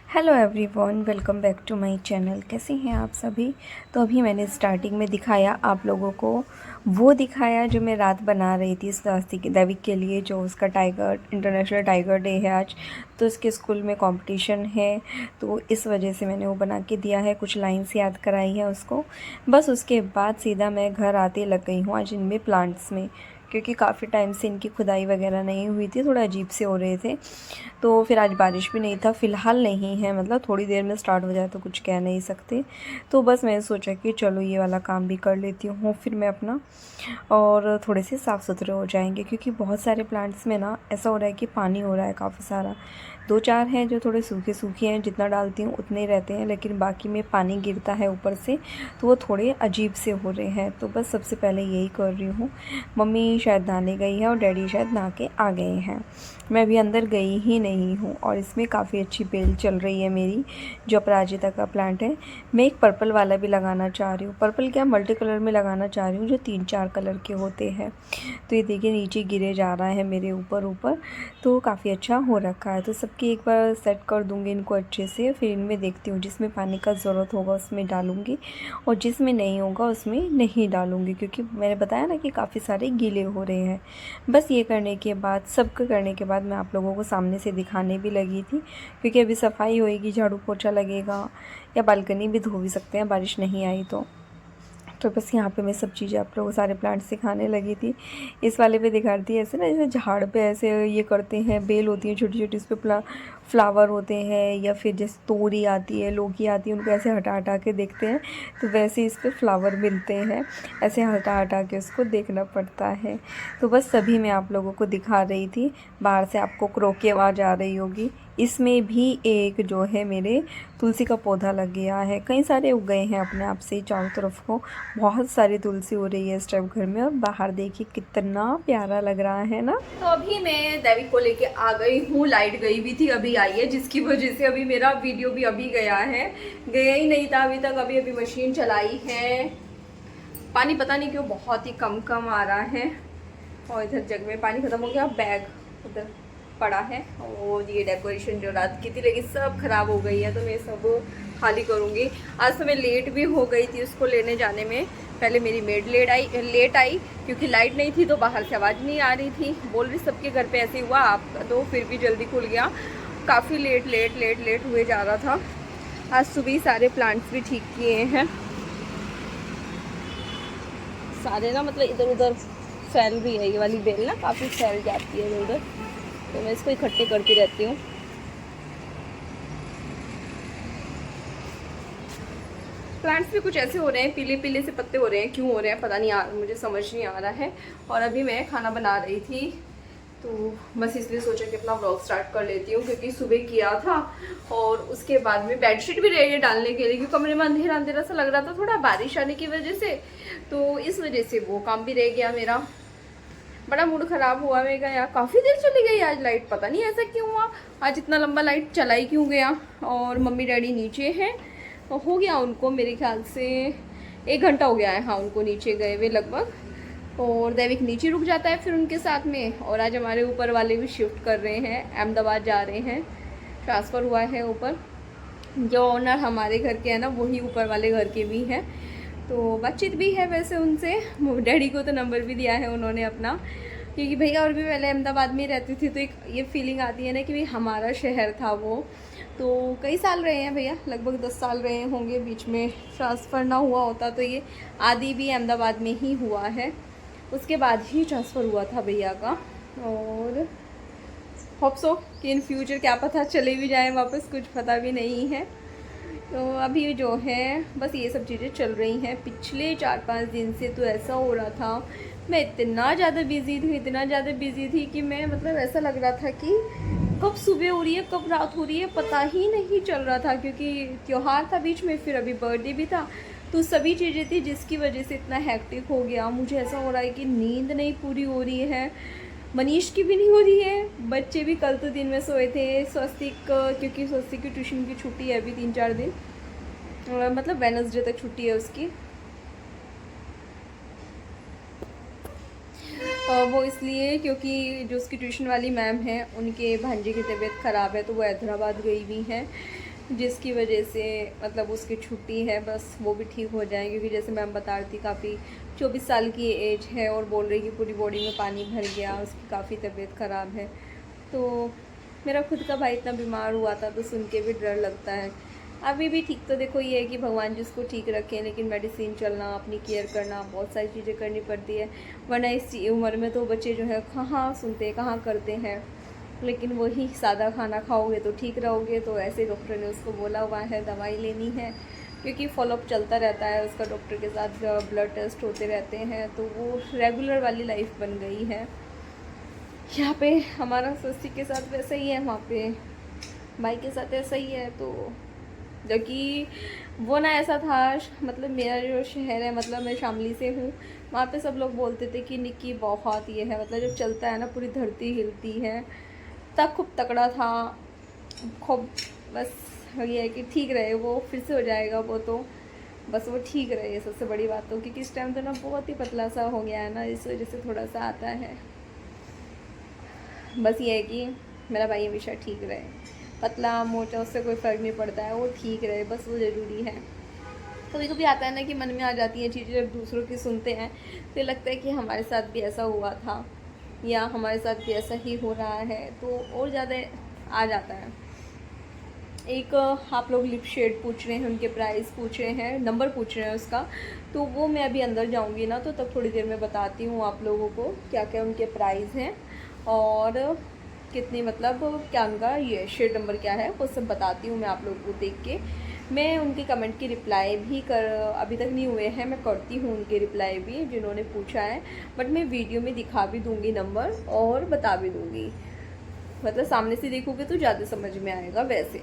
Hello everyone, welcome back to my channel. कैसे हैं आप सभी। तो अभी मैंने स्टार्टिंग में दिखाया आप लोगों को, वो दिखाया जो मैं रात बना रही थी स्वस्तिक दैविक के लिए, जो उसका इंटरनेशनल टाइगर डे है आज। तो उसके स्कूल में कंपटीशन है, तो इस वजह से मैंने वो बना के दिया है, कुछ लाइन्स याद कराई है उसको। बस उसके बाद सीधा मैं घर आते लग गई हूँ आज इनमें प्लांट्स में, क्योंकि काफ़ी टाइम से इनकी खुदाई वगैरह नहीं हुई थी, थोड़ा अजीब से हो रहे थे। तो फिर आज बारिश भी नहीं था, फ़िलहाल नहीं है, मतलब थोड़ी देर में स्टार्ट हो जाए तो कुछ कह नहीं सकते। तो बस मैंने सोचा कि चलो ये वाला काम भी कर लेती हूँ, फिर मैं अपना और थोड़े से साफ़ सुथरे हो जाएंगे, क्योंकि बहुत सारे प्लांट्स में ना ऐसा हो रहा है कि पानी हो रहा है काफ़ी सारा। दो चार हैं जो थोड़े सूखे सूखे हैं, जितना डालती हूँ उतने ही रहते हैं, लेकिन बाकी में पानी गिरता है ऊपर से, तो वो थोड़े अजीब से हो रहे हैं। तो बस सबसे पहले यही कर रही हूँ। मम्मी शायद नहाने गई है और डैडी शायद नहा के आ गए हैं। मैं अभी अंदर गई ही नहीं हूँ। और इसमें काफ़ी अच्छी बेल चल रही है मेरी, जो अपराजिता का प्लांट है। मैं एक पर्पल वाला भी लगाना चाह रही हूँ, पर्पल क्या मल्टी कलर में लगाना चाह रही हूँ, जो 3-4 कलर के होते हैं। तो ये देखिए नीचे गिरे जा रहा है मेरे ऊपर ऊपर, तो काफ़ी अच्छा हो रखा है। तो सबकी एक बार सेट कर दूँगी इनको अच्छे से, फिर इनमें देखती हूँ जिसमें पानी का ज़रूरत होगा उसमें डालूँगी, और जिसमें नहीं होगा उसमें नहीं डालूँगी, क्योंकि मैंने बताया ना कि काफ़ी सारे गीले हो रहे हैं। बस ये करने के बाद, सबका करने के बाद, मैं आप लोगों को सामने से दिखाने भी लगी थी, क्योंकि अभी सफाई होएगी, झाड़ू पोछा लगेगा, या बालकनी भी धो भी सकते हैं बारिश नहीं आई तो बस यहाँ पे मैं सब चीज़ें आप लोगों को सारे प्लांट्स दिखाने लगी थी। इस वाले पे दिखाती है ऐसे ना, जैसे झाड़ पे ऐसे ये करते हैं, बेल होती है छोटी छोटी, उस पर फ्लावर होते हैं, या फिर जैसे तोरी आती है, लौकी आती है, उनको ऐसे हटा हटा के देखते हैं, तो वैसे इस पर फ्लावर मिलते हैं, ऐसे हटा हटा के उसको देखना पड़ता है। तो बस सभी मैं आप लोगों को दिखा रही थी। बाहर से आपको क्रो की आवाज़ आ रही होगी। इसमें भी एक जो है मेरे तुलसी का पौधा लग गया है, कई सारे उग गए हैं अपने आप से चारों तरफ को, बहुत सारी तुलसी हो रही है इस टाइम घर में। और बाहर देखिए कितना प्यारा लग रहा है ना। तो अभी मैं दैविक को लेके आ गई हूँ, लाइट गई भी थी, अभी आई है, जिसकी वजह से अभी मेरा वीडियो भी अभी गया है, गया ही नहीं था अभी तक। अभी मशीन चलाई है। पानी पता नहीं क्यों बहुत ही कम कम आ रहा है, और इधर जग में पानी खत्म हो गया, बैग उधर पड़ा है, और ये डेकोरेशन जो रात की थी लेकिन सब खराब हो गई है, तो मैं सब खाली करूँगी। आज तो मैं लेट भी हो गई थी उसको लेने जाने में। पहले मेरी मेड लेट आई, क्योंकि लाइट नहीं थी तो बाहर से आवाज़ नहीं आ रही थी। बोल रही सबके घर पे ऐसे हुआ, आपका तो फिर भी जल्दी खुल गया। काफ़ी लेट हुए जा रहा था। आज सुबह सारे प्लांट्स भी ठीक किए हैं सारे ना, मतलब इधर उधर फैल रही है, ये वाली बेल ना काफ़ी फैल जाती है इधर उधर, तो मैं इसको इकट्ठे करती रहती हूँ। प्लांट्स भी कुछ ऐसे हो रहे हैं, पीले पीले से पत्ते हो रहे हैं, क्यों हो रहे हैं पता नहीं, मुझे समझ नहीं आ रहा है। और अभी मैं खाना बना रही थी, तो बस इसलिए सोचा कि अपना व्लॉग स्टार्ट कर लेती हूँ, क्योंकि सुबह किया था और उसके बाद में बेडशीट भी रह गई डालने के लिए, क्योंकि कमरे में अंधेरा अंधेरा सा लग रहा था थोड़ा बारिश आने की वजह से, तो इस वजह से वो काम भी रह गया मेरा। बड़ा मूड ख़राब हुआ मेरा यार, काफ़ी देर चली गई आज लाइट, पता नहीं ऐसा क्यों हुआ, आज इतना लंबा लाइट चला ही क्यों गया। और मम्मी डैडी नीचे हैं, तो हो गया उनको मेरे ख्याल से 1 घंटा हो गया है, हाँ उनको नीचे गए हुए लगभग। और दैविक नीचे रुक जाता है फिर उनके साथ में। और आज हमारे ऊपर वाले भी शिफ्ट कर रहे हैं, अहमदाबाद जा रहे हैं, ट्रांसफ़र हुआ है ऊपर। जो ओनर हमारे घर के हैं ना, वही ऊपर वाले घर के भी हैं, तो बातचीत भी है वैसे उनसे। डैडी को तो नंबर भी दिया है उन्होंने अपना, क्योंकि भैया और भी पहले अहमदाबाद में रहती थी, तो एक ये फीलिंग आती है ना कि भाई हमारा शहर था वो। तो कई साल रहे हैं भैया, लगभग 10 साल रहे होंगे, बीच में ट्रांसफ़र ना हुआ होता तो ये आदि भी अहमदाबाद में ही हुआ है, उसके बाद ही ट्रांसफ़र हुआ था भैया का। और होप सो कि इन फ्यूचर क्या पता चले भी जाएँ वापस, कुछ पता भी नहीं है। तो अभी जो है बस ये सब चीज़ें चल रही हैं। पिछले 4-5 दिन से तो ऐसा हो रहा था, मैं इतना ज़्यादा बिज़ी थी कि मैं, मतलब ऐसा लग रहा था कि कब सुबह हो रही है कब रात हो रही है पता ही नहीं चल रहा था, क्योंकि त्योहार था बीच में, फिर अभी बर्थडे भी था, तो सभी चीज़ें थी जिसकी वजह से इतना हेक्टिक हो गया। मुझे ऐसा हो रहा है कि नींद नहीं पूरी हो रही है, मनीष की भी नहीं हो रही है। बच्चे भी कल तो दिन में सोए थे, स्वस्तिक, क्योंकि स्वस्तिक की ट्यूशन की छुट्टी है अभी 3-4 दिन, मतलब वेडनेसडे तक छुट्टी है उसकी। वो इसलिए क्योंकि जो उसकी ट्यूशन वाली मैम है उनके भांजे की तबीयत ख़राब है, तो वो हैदराबाद गई हुई हैं, जिसकी वजह से मतलब उसकी छुट्टी है, बस वो भी ठीक हो जाए। क्योंकि जैसे मैम बता रही थी काफ़ी 24 साल की एज है और बोल रही कि पूरी बॉडी में पानी भर गया, उसकी काफ़ी तबीयत ख़राब है। तो मेरा खुद का भाई इतना बीमार हुआ था तो सुन के भी डर लगता है। अभी भी ठीक तो देखो ये है कि भगवान जी उसको ठीक रखें, लेकिन मेडिसिन चलना, अपनी केयर करना, बहुत सारी चीज़ें करनी पड़ती है। वरना इस उम्र में तो बच्चे जो है कहाँ सुनते कहाँ करते हैं। लेकिन वही सादा खाना खाओगे तो ठीक रहोगे, तो ऐसे डॉक्टर ने उसको बोला हुआ है दवाई लेनी है, क्योंकि फॉलोअप चलता रहता है उसका, डॉक्टर के साथ ब्लड टेस्ट होते रहते हैं, तो वो रेगुलर वाली लाइफ बन गई है। यहाँ पे हमारा सस्ती के साथ वैसा ही है, वहाँ पे भाई के साथ ऐसा ही है। तो जबकि वो ना ऐसा था, मतलब मेरा जो शहर है, मतलब मैं शामली से हूँ, वहाँ पे सब लोग बोलते थे कि निक्की बहुत ये है, मतलब जब चलता है ना पूरी धरती हिलती है, तब खूब तगड़ा था खूब। बस ये है कि ठीक रहे, वो फिर से हो जाएगा वो तो, बस वो ठीक रहे सबसे बड़ी बात। तो क्योंकि इस टाइम तो ना बहुत ही पतला सा हो गया है ना, इस वजह से थोड़ा सा आता है। बस ये है कि मेरा भाई हमेशा ठीक रहे, पतला मोटा उससे कोई फ़र्क नहीं पड़ता है, वो ठीक रहे, बस वो ज़रूरी है। कभी कभी आता है ना कि मन में आ जाती हैं चीज़ें, जब दूसरों की सुनते हैं तो लगता है कि हमारे साथ भी ऐसा हुआ था या हमारे साथ भी ऐसा ही हो रहा है, तो और ज़्यादा आ जाता है। एक आप लोग लिप शेड पूछ रहे हैं, उनके प्राइस पूछ रहे हैं, नंबर पूछ रहे हैं उसका, तो वो मैं अभी अंदर जाऊंगी ना, तो तब थोड़ी देर में बताती हूँ आप लोगों को क्या क्या उनके प्राइस हैं और कितनी, मतलब क्या उनका ये शेड नंबर क्या है, वो सब बताती हूँ मैं आप लोगों को देख के। मैं उनके कमेंट की रिप्लाई भी अभी तक नहीं हुए हैं, मैं करती हूँ उनके रिप्लाई भी जिन्होंने पूछा है, बट मैं वीडियो में दिखा भी दूँगी नंबर और बता भी दूँगी, मतलब सामने से देखोगे तो ज़्यादा समझ में आएगा वैसे,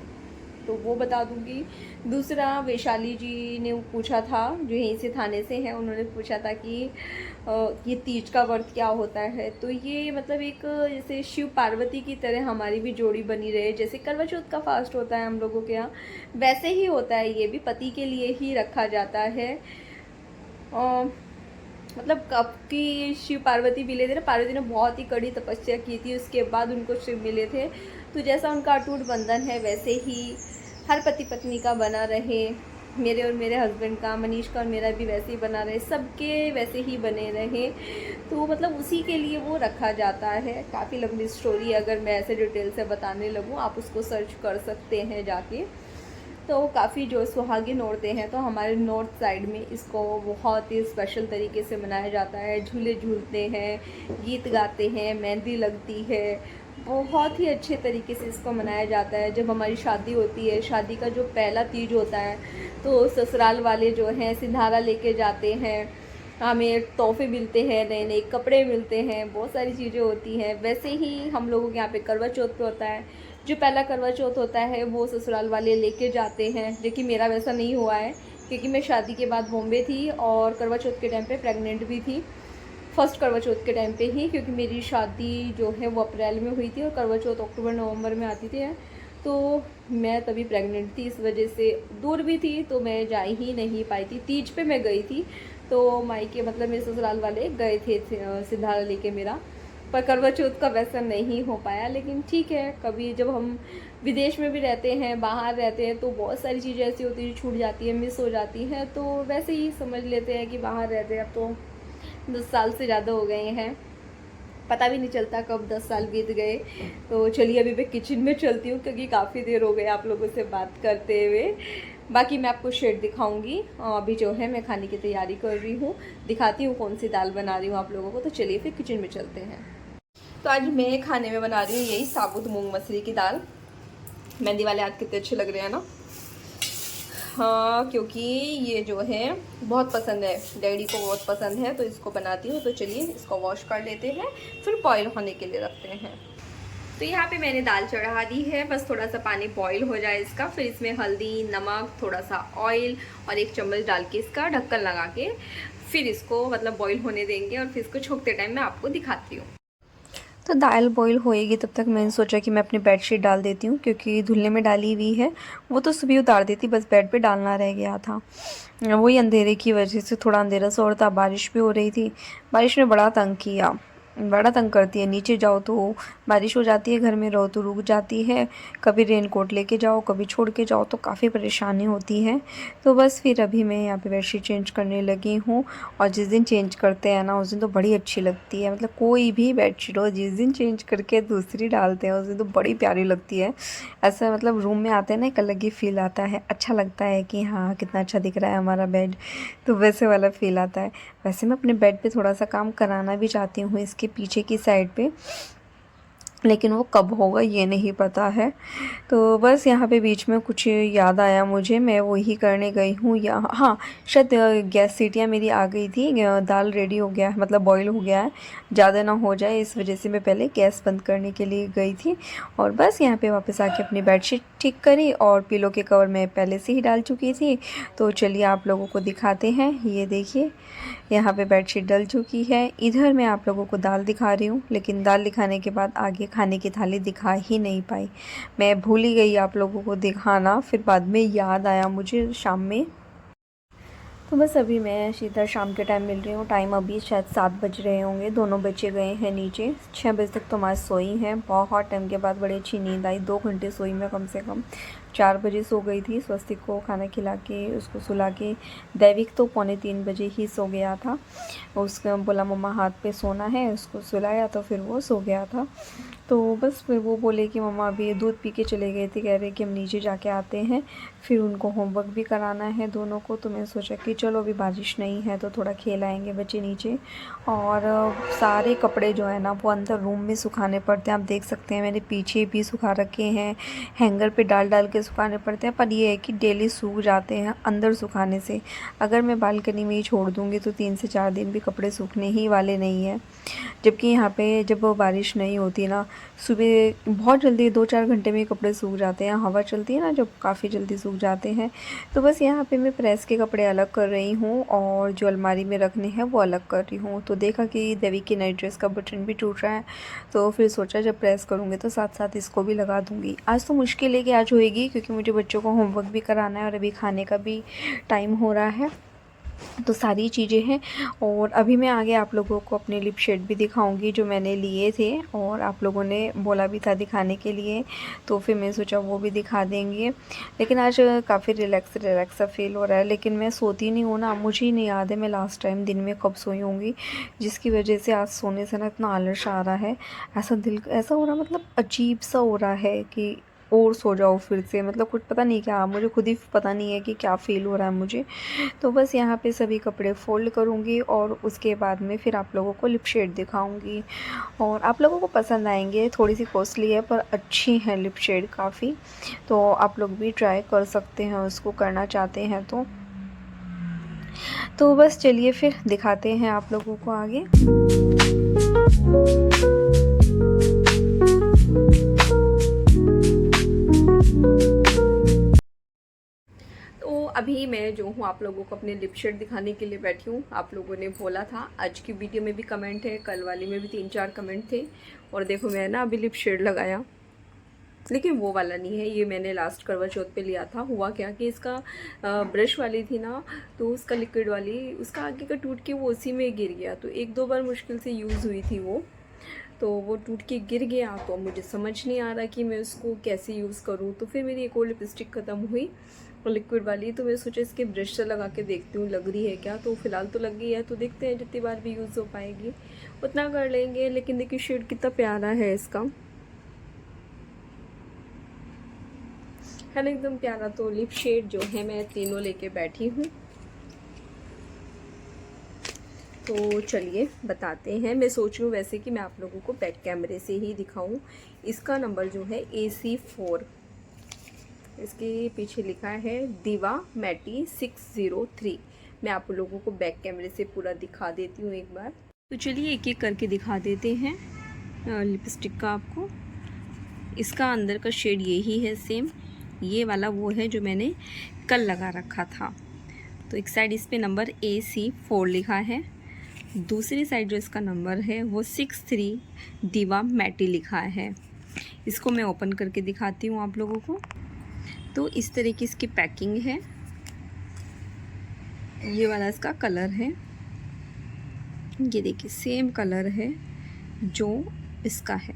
तो वो बता दूंगी। दूसरा वैशाली जी ने पूछा था, जो यहीं से थाने से हैं, उन्होंने पूछा था कि ये तीज का व्रत क्या होता है। तो ये मतलब एक जैसे शिव पार्वती की तरह हमारी भी जोड़ी बनी रहे, जैसे करवा चौथ का फास्ट होता है हम लोगों के यहाँ, वैसे ही होता है, ये भी पति के लिए ही रखा जाता है। मतलब कब की शिव पार्वती मिले थे ना, पार्वती ने बहुत ही कड़ी तपस्या की थी, उसके बाद उनको शिव मिले थे। तो जैसा उनका अटूट बंधन है वैसे ही हर पति पत्नी का बना रहे, मेरे और मेरे हस्बैंड का, मनीष का और मेरा भी वैसे ही बना रहे, सबके वैसे ही बने रहे। तो मतलब उसी के लिए वो रखा जाता है। काफ़ी लंबी स्टोरी, अगर मैं ऐसे डिटेल से बताने लगूँ आप उसको सर्च कर सकते हैं जाके। तो काफ़ी जो सुहागिन औरतें हैं, तो हमारे नॉर्थ साइड में इसको बहुत ही स्पेशल तरीके से मनाया जाता है। झूले झूलते हैं, गीत गाते हैं, मेहंदी लगती है, बहुत ही अच्छे तरीके से इसको मनाया जाता है। जब हमारी शादी होती है, शादी का जो पहला तीज होता है, तो ससुराल वाले जो हैं सिंधारा लेके जाते हैं, हमें तोहफे मिलते हैं, नए नए कपड़े मिलते हैं, बहुत सारी चीज़ें होती हैं। वैसे ही हम लोगों के यहाँ पे करवा चौथ पे होता है, जो पहला करवा चौथ होता है वो ससुराल वाले लेके जाते हैं, जो कि मेरा वैसा नहीं हुआ है, क्योंकि मैं शादी के बाद बॉम्बे थी और करवा चौथ के टाइम पे प्रेग्नेंट भी थी, फर्स्ट करवा चौथ के टाइम पे ही, क्योंकि मेरी शादी जो है वो अप्रैल में हुई थी और करवा चौथ अक्टूबर नवंबर में आती थी, तो मैं तभी प्रेग्नेंट थी, इस वजह से दूर भी थी तो मैं जा ही नहीं पाई थी। तीज पे मैं गई थी, तो मायके मतलब मेरे ससुराल वाले गए थे सिंधारा लेके मेरा, पर करवा चौथ का वैसा नहीं हो पाया। लेकिन ठीक है, कभी जब हम विदेश में भी रहते हैं, बाहर रहते हैं, तो बहुत सारी चीज़ें ऐसी होती है छूट जाती है, मिस हो जाती हैं, तो वैसे ही समझ लेते हैं कि बाहर रहते हैं। अब तो 10 साल से ज़्यादा हो गए हैं, पता भी नहीं चलता कब 10 साल बीत गए। तो चलिए अभी मैं किचन में चलती हूँ, क्योंकि काफ़ी देर हो गई आप लोगों से बात करते हुए। बाकी मैं आपको शेड दिखाऊंगी, अभी जो है मैं खाने की तैयारी कर रही हूँ, दिखाती हूँ कौन सी दाल बना रही हूँ आप लोगों को। तो चलिए फिर किचन में चलते हैं। तो आज मैं खाने में बना रही हूँ यही साबुत मूंग मसरी की दाल। मेहंदी वाले हाथ कितने अच्छे लग रहे हैं ना। हाँ, क्योंकि ये जो है बहुत पसंद है, डैडी को बहुत पसंद है, तो इसको बनाती हूँ। तो चलिए इसको वॉश कर लेते हैं, फिर बॉईल होने के लिए रखते हैं। तो यहाँ पे मैंने दाल चढ़ा दी है, बस थोड़ा सा पानी बॉईल हो जाए इसका, फिर इसमें हल्दी, नमक, थोड़ा सा ऑयल और 1 चम्मच डाल के इसका ढक्कन लगा के फिर इसको मतलब बॉईल होने देंगे, और फिर इसको छोंकते टाइम मैं आपको दिखाती हूँ। तो दाल बॉईल होएगी तब तक मैंने सोचा कि मैं अपनी बेडशीट डाल देती हूँ, क्योंकि धुलने में डाली हुई है, वो तो सुबह उतार देती, बस बेड पे डालना रह गया था। वही अंधेरे की वजह से थोड़ा अंधेरा सा और था, बारिश भी हो रही थी, बारिश ने बड़ा तंग किया। बड़ा तंग करती है। नीचे जाओ तो बारिश हो जाती है, घर में रहो तो रुक जाती है, कभी रेनकोट लेके जाओ कभी छोड़ के जाओ, तो काफ़ी परेशानी होती है। तो बस फिर अभी मैं यहाँ पे बेडशीट चेंज करने लगी हूँ। और जिस दिन चेंज करते हैं ना उस दिन तो बड़ी अच्छी लगती है, मतलब कोई भी बेडशीट हो जिस दिन चेंज करके दूसरी डालते हैं उस दिन तो बड़ी प्यारी लगती है। ऐसा मतलब रूम में आते हैं ना एक अलग ही फ़ील आता है, अच्छा लगता है कि हाँ कितना अच्छा दिख रहा है हमारा बेड, तो वैसे वाला फ़ील आता है। वैसे मैं अपने बेड पे थोड़ा सा काम कराना भी चाहती हूँ इसके पीछे की साइड पे, लेकिन वो कब होगा ये नहीं पता है। तो बस यहाँ पे बीच में कुछ याद आया मुझे, मैं वही करने गई हूँ। या हाँ, शायद गैस सीटियाँ मेरी आ गई थी, दाल रेडी हो गया है, मतलब बॉईल हो गया है, ज़्यादा ना हो जाए इस वजह से मैं पहले गैस बंद करने के लिए गई थी। और बस यहाँ पे वापस आके अपनी बेडशीट ठीक करी और पिलो के कवर मैं पहले से ही डाल चुकी थी। तो चलिए आप लोगों को दिखाते हैं, ये देखिए यहाँ पे बेडशीट डल चुकी है। इधर मैं आप लोगों को दाल दिखा रही हूँ, लेकिन दाल दिखाने के बाद आगे खाने की थाली दिखा ही नहीं पाई, मैं भूल ही गई आप लोगों को दिखाना, फिर बाद में याद आया मुझे शाम में। तो बस अभी मैं सीधा शाम के टाइम मिल रही हूँ, टाइम अभी शायद 7 बज रहे होंगे, दोनों बच्चे गए हैं नीचे। 6 बजे तक तो मैं सोई हैं, बहुत टाइम के बाद बड़ी अच्छी नींद आई, 2 घंटे सोई मैं कम से कम। 4 बजे सो गई थी, स्वस्तिक को खाना खिला के उसको सुला के। दैविक तो पौने 3 बजे ही सो गया था, उसका बोला मम्मा हाथ पे सोना है, उसको सुलाया तो फिर वो सो गया था। तो बस फिर वो बोले कि मम्मा अभी दूध पी के चले गए थे, कह रहे कि हम नीचे जाके आते हैं, फिर उनको होमवर्क भी कराना है दोनों को। तो मैं सोचा कि चलो अभी बारिश नहीं है तो थोड़ा खेल आएंगे बच्चे नीचे। और सारे कपड़े जो है ना वो अंदर रूम में सुखाने पड़ते हैं, आप देख सकते हैं मैंने पीछे भी सुखा रखे हैं, हैंगर पे डाल डाल के सुखाने पड़ते हैं। पर ये है कि डेली सूख जाते हैं अंदर सुखाने से, अगर मैं बालकनी में ही छोड़ दूँगी तो 3 से 4 दिन भी कपड़े सूखने ही वाले नहीं हैं। जबकि यहाँ पे जब बारिश नहीं होती ना, सुबह बहुत जल्दी 2-4 घंटे में कपड़े सूख जाते हैं, हवा चलती है ना जब काफ़ी जल्दी सूख जाते हैं। तो बस यहाँ पे मैं प्रेस के कपड़े अलग कर रही हूँ और जो अलमारी में रखने हैं वो अलग कर रही हूँ। तो देखा कि देवी की नई ड्रेस का बटन भी टूट रहा है, तो फिर सोचा जब प्रेस करूँगी तो साथ साथ इसको भी लगा दूँगी। आज तो मुश्किल है कि आज होएगी, क्योंकि मुझे बच्चों को होमवर्क भी कराना है और अभी खाने का भी टाइम हो रहा है, तो सारी चीज़ें हैं। और अभी मैं आगे आप लोगों को अपने लिप शेड भी दिखाऊंगी जो मैंने लिए थे, और आप लोगों ने बोला भी था दिखाने के लिए, तो फिर मैं सोचा वो भी दिखा देंगे। लेकिन आज काफ़ी रिलैक्स रिलैक्स सा फील हो रहा है, लेकिन मैं सोती नहीं हूँ ना, मुझे ही नहीं याद है मैं लास्ट टाइम दिन में कब सोई होंगी, जिसकी वजह से आज सोने से ना इतना आलस आ रहा है। ऐसा दिल ऐसा हो रहा, मतलब अजीब सा हो रहा है कि और सो जाओ फिर से, मतलब कुछ पता नहीं क्या, मुझे खुद ही पता नहीं है कि क्या फ़ील हो रहा है मुझे। तो बस यहाँ पे सभी कपड़े फ़ोल्ड करूँगी और उसके बाद में फिर आप लोगों को लिप शेड दिखाऊँगी, और आप लोगों को पसंद आएंगे। थोड़ी सी कॉस्टली है पर अच्छी है लिप शेड काफ़ी, तो आप लोग भी ट्राई कर सकते हैं उसको, करना चाहते हैं तो बस चलिए फिर दिखाते हैं आप लोगों को आगे। तो अभी मैं जो हूँ आप लोगों को अपने लिप शेड दिखाने के लिए बैठी हूँ। आप लोगों ने बोला था, आज की वीडियो में भी कमेंट है, कल वाली में भी 3-4 कमेंट थे। और देखो मैं ना अभी लिप शेड लगाया, लेकिन वो वाला नहीं है, ये मैंने लास्ट करवा चौथ पे लिया था। हुआ क्या कि इसका ब्रश वाली थी ना, तो उसका लिक्विड वाली उसका आगे का टूट के वो उसी में गिर गया, तो 1-2 बार मुश्किल से यूज़ हुई थी वो, तो वो टूट के गिर गया। तो मुझे समझ नहीं आ रहा कि मैं उसको कैसे यूज़ करूँ। तो फिर मेरी एक और लिपस्टिक ख़त्म हुई लिक्विड वाली, तो मैं सोचा इसके ब्रश से लगा के देखती हूँ लग रही है क्या। तो फिलहाल तो लग गई है, तो देखते हैं जितनी बार भी यूज़ हो पाएगी उतना कर लेंगे। लेकिन देखिए शेड कितना प्यारा है इसका, है ना, एकदम प्यारा। तो लिप शेड जो है मैं तीनों लेके बैठी हूँ, तो चलिए बताते हैं। मैं सोच रही हूँ वैसे कि मैं आप लोगों को बैक कैमरे से ही दिखाऊं। इसका नंबर जो है AC4, इसके पीछे लिखा है दीवा मैटी 603। मैं आप लोगों को बैक कैमरे से पूरा दिखा देती हूँ एक बार। तो चलिए एक एक करके दिखा देते हैं लिपस्टिक का आपको। इसका अंदर का शेड यही है सेम, ये वाला वो है जो मैंने कल लगा रखा था। तो एक साइड इस पे नंबर AC4 लिखा है, दूसरी साइड जो इसका नंबर है वो 63 दीवा मैटी लिखा है। इसको मैं ओपन करके दिखाती हूँ आप लोगों को। तो इस तरह की इसकी पैकिंग है, ये वाला इसका कलर है, ये देखिए सेम कलर है, जो इसका है।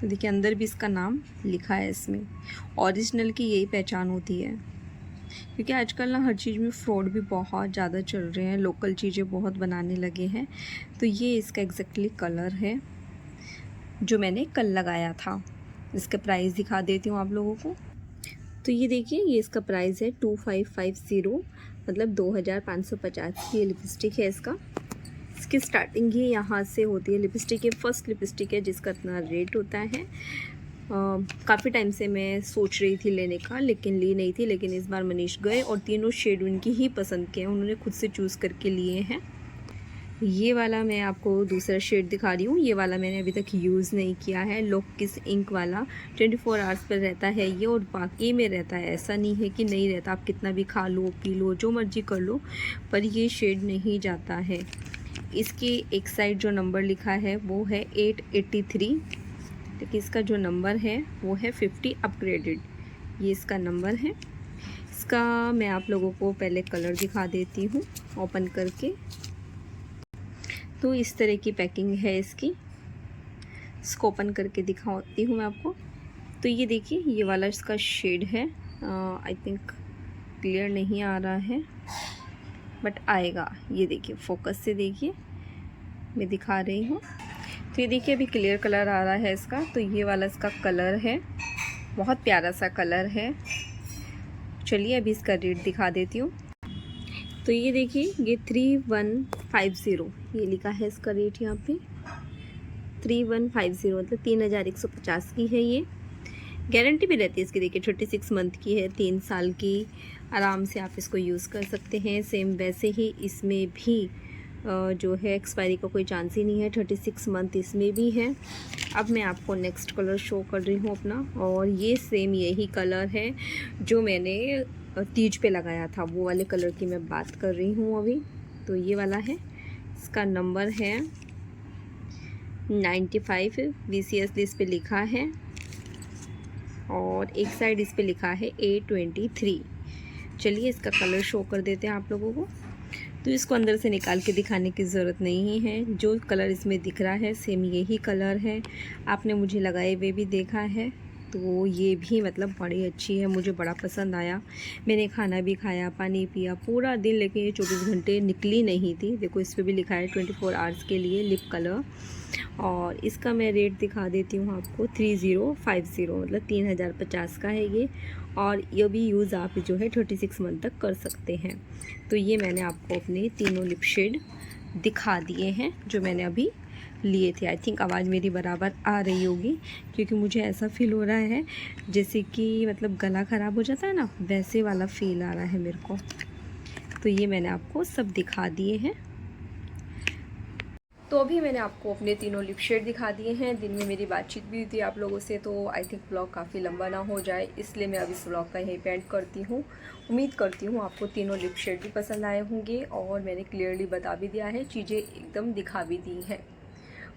तो देखिए अंदर भी इसका नाम लिखा है इसमें। ओरिजिनल की यही पहचान होती है, क्योंकि आजकल ना हर चीज़ में फ्रॉड भी बहुत ज़्यादा चल रहे हैं, लोकल चीज़ें बहुत बनाने लगे हैं। तो ये इसका एग्जैक्टली कलर है जो मैंने कल लगाया था। इसका प्राइस दिखा देती हूँ आप लोगों को। तो ये देखिए, ये इसका प्राइस है 2550, मतलब 2550 की लिपस्टिक है इसका। इसकी स्टार्टिंग ही यहाँ से होती है। लिपस्टिक ये फर्स्ट लिपस्टिक है जिसका इतना रेट होता है। काफ़ी टाइम से मैं सोच रही थी लेने का, लेकिन ली नहीं थी। लेकिन इस बार मनीष गए और तीनों शेड उनकी ही पसंद के हैं, उन्होंने खुद से चूज़ करके लिए हैं। ये वाला मैं आपको दूसरा शेड दिखा रही हूँ। ये वाला मैंने अभी तक यूज़ नहीं किया है। लॉक किस इंक वाला 24 आवर्स पर रहता है ये, और बाकी में रहता है। ऐसा नहीं है कि नहीं रहता, आप कितना भी खा लो पी लो जो मर्जी कर लो, पर ये शेड नहीं जाता है। इसकी एक साइड जो नंबर लिखा है वो है 883, लेकिन इसका जो नंबर है वो है 50 अपग्रेडेड। ये इसका नंबर है। इसका मैं आप लोगों को पहले कलर दिखा देती हूँ ओपन करके। तो इस तरह की पैकिंग है इसकी। इसको ओपन करके दिखाती हूँ मैं आपको। तो ये देखिए, ये वाला इसका शेड है। आई थिंक क्लियर नहीं आ रहा है, बट आएगा। ये देखिए, फोकस से देखिए, मैं दिखा रही हूँ। तो ये देखिए, अभी क्लियर कलर आ रहा है इसका। तो ये वाला इसका कलर है, बहुत प्यारा सा कलर है। चलिए अभी इसका रेट दिखा देती हूँ। तो ये देखिए, ये 3150 ये लिखा है इसका रेट यहाँ पे। 3150 मतलब 3150 की है ये। गारंटी भी रहती है इसकी। देखिए 36 मंथ की है, 3 साल की। आराम से आप इसको यूज़ कर सकते हैं। सेम वैसे ही इसमें भी जो है एक्सपायरी का कोई चांस ही नहीं है। 36 मंथ इसमें भी है। अब मैं आपको नेक्स्ट कलर शो कर रही हूँ अपना, और ये सेम यही कलर है जो मैंने तीज पे लगाया था, वो वाले कलर की मैं बात कर रही हूँ अभी। तो ये वाला है, इसका नंबर है 95। VCS इस पे लिखा है, और एक साइड इस पे लिखा है 823। चलिए इसका कलर शो कर देते हैं आप लोगों को। तो इसको अंदर से निकाल के दिखाने की ज़रूरत नहीं है। जो कलर इसमें दिख रहा है सेम यही कलर है। आपने मुझे लगाए हुए भी देखा है, तो ये भी मतलब बड़ी अच्छी है, मुझे बड़ा पसंद आया। मैंने खाना भी खाया, पानी पिया पूरा दिन, लेकिन ये 24 घंटे निकली नहीं थी। देखो इस पर भी लिखा है 24 आवर्स के लिए लिप कलर। और इसका मैं रेट दिखा देती हूँ आपको। 3050 मतलब 3050 का है ये। और ये भी यूज़ आप जो है 36 मंथ तक कर सकते हैं। तो ये मैंने आपको अपने तीनों लिप शेड दिखा दिए हैं जो मैंने अभी लिए थे। आई थिंक आवाज़ मेरी बराबर आ रही होगी, क्योंकि मुझे ऐसा फील हो रहा है जैसे कि मतलब गला ख़राब हो जाता है ना, वैसे वाला फील आ रहा है मेरे को। तो ये मैंने आपको सब दिखा दिए हैं। तो अभी मैंने आपको अपने तीनों लिप शेड दिखा दिए हैं। दिन में मेरी बातचीत भी हुई थी आप लोगों से, तो आई थिंक ब्लॉग काफ़ी लंबा ना हो जाए, इसलिए मैं अभी इस ब्लॉग का यहीं पे एंड करती हूँ। उम्मीद करती हूँ आपको तीनों लिप शेड भी पसंद आए होंगे, और मैंने क्लियरली बता भी दिया है, चीज़ें एकदम दिखा भी दी हैं।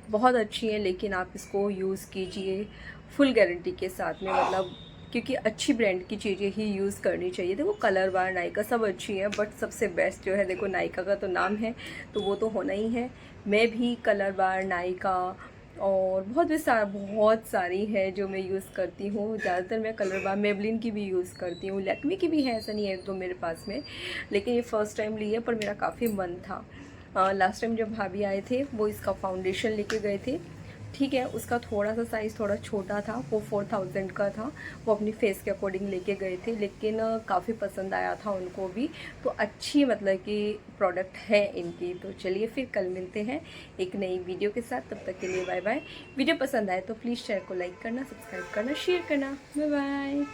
बहुत अच्छी है, लेकिन आप इसको यूज़ कीजिए फुल गारंटी के साथ में, मतलब क्योंकि अच्छी ब्रांड की चीज़ें ही यूज़ करनी चाहिए। देखो कलर बार, नायका सब अच्छी है, बट सबसे बेस्ट जो है, देखो नायका का तो नाम है तो वो तो होना ही है। मैं भी कलर बार, नायका और बहुत सारी है जो मैं यूज़ करती हूँ। ज़्यादातर मैं कलर बार, मेबलिन की भी यूज़ करती हूँ, लैक्मे की भी है, ऐसा नहीं है तो मेरे पास में, लेकिन ये फ़र्स्ट टाइम ली है, पर मेरा काफ़ी मन था। लास्ट टाइम जब भाभी आए थे वो इसका फाउंडेशन लेके गए थे, ठीक है, उसका थोड़ा सा साइज़ थोड़ा छोटा था, वो 4000 का था। वो अपनी फेस के अकॉर्डिंग लेके गए थे, लेकिन काफ़ी पसंद आया था उनको भी। तो अच्छी मतलब कि प्रोडक्ट है इनकी। तो चलिए फिर कल मिलते हैं एक नई वीडियो के साथ, तब तक के लिए बाय बाय। वीडियो पसंद आए तो प्लीज़ चैनल को लाइक करना, सब्सक्राइब करना, शेयर करना। Bye bye.